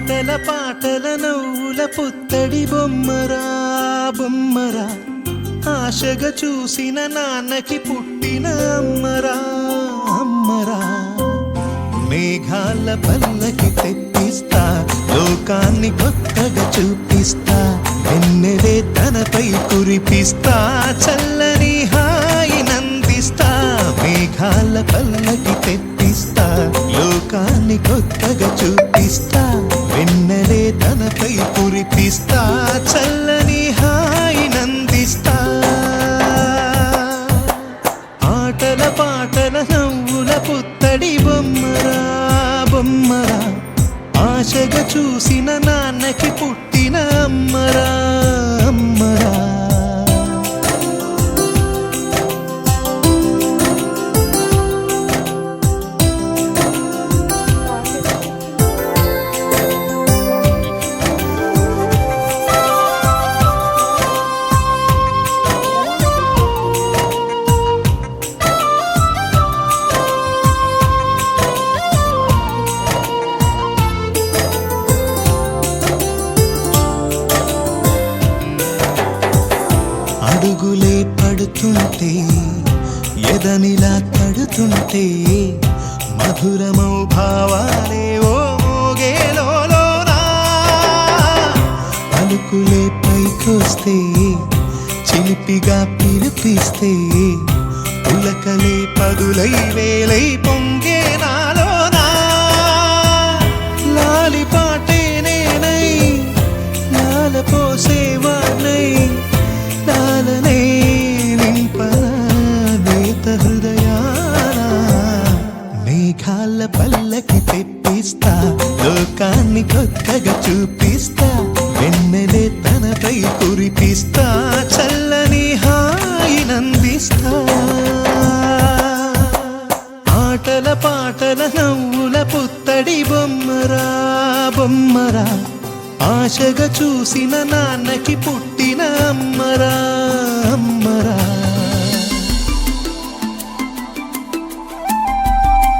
ఆటల పాటల నవ్వుల పుత్తడి బొమ్మరా బొమ్మరా, ఆశగా చూసిన నాన్నకి పుట్టిన అమ్మరా అమ్మరా. మేఘాల పల్లకి తెప్పిస్తా, లోకాన్ని కొత్తగా చూపిస్తా, వెన్నెలే తనపై కురిపిస్తా, చల్లని హాయి నందిస్తా. మేఘాల పల్లకి తెప్పిస్తా, లోకాన్ని కొత్తగా చూపిస్తా, వెన్నెలే తనపై కురిపిస్తా, చల్లని హాయి నందిస్తా. ఆటల పాటల నవ్వుల పుత్తడి బొమ్మరా బొమ్మరా, ఆశగా చూసిన నాన్నకి పుట్టిన అమ్మరా అమ్మరా. అడుగులే పడుతుంటే ఎదనిలా తడుతుంటే, మధురమౌ భావాలే ఓ మోగేలోనా. పలుకులే పైకొస్తే చిలిపిగా పిలిపిస్తే, పులకలే పదులై వేలై పొంగే నాలోనా. లాలి పాటే నేనై లాల పోసేవాణ్ణై, లాలనే నింపనేత హృదయానా. మేఘాల పల్లకి తెప్పిస్తా, లోకాన్ని కొత్తగా చూపిస్తా, వెన్నెలే తనపై కురిపిస్తా, చల్లని హాయి నందిస్తా. ఆటల పాటల నవ్వుల పుత్తడి బొమ్మరా బొమ్మరా, ఆశగా చూసిన నాన్నకి పుట్టిన అమ్మరా అమ్మరా.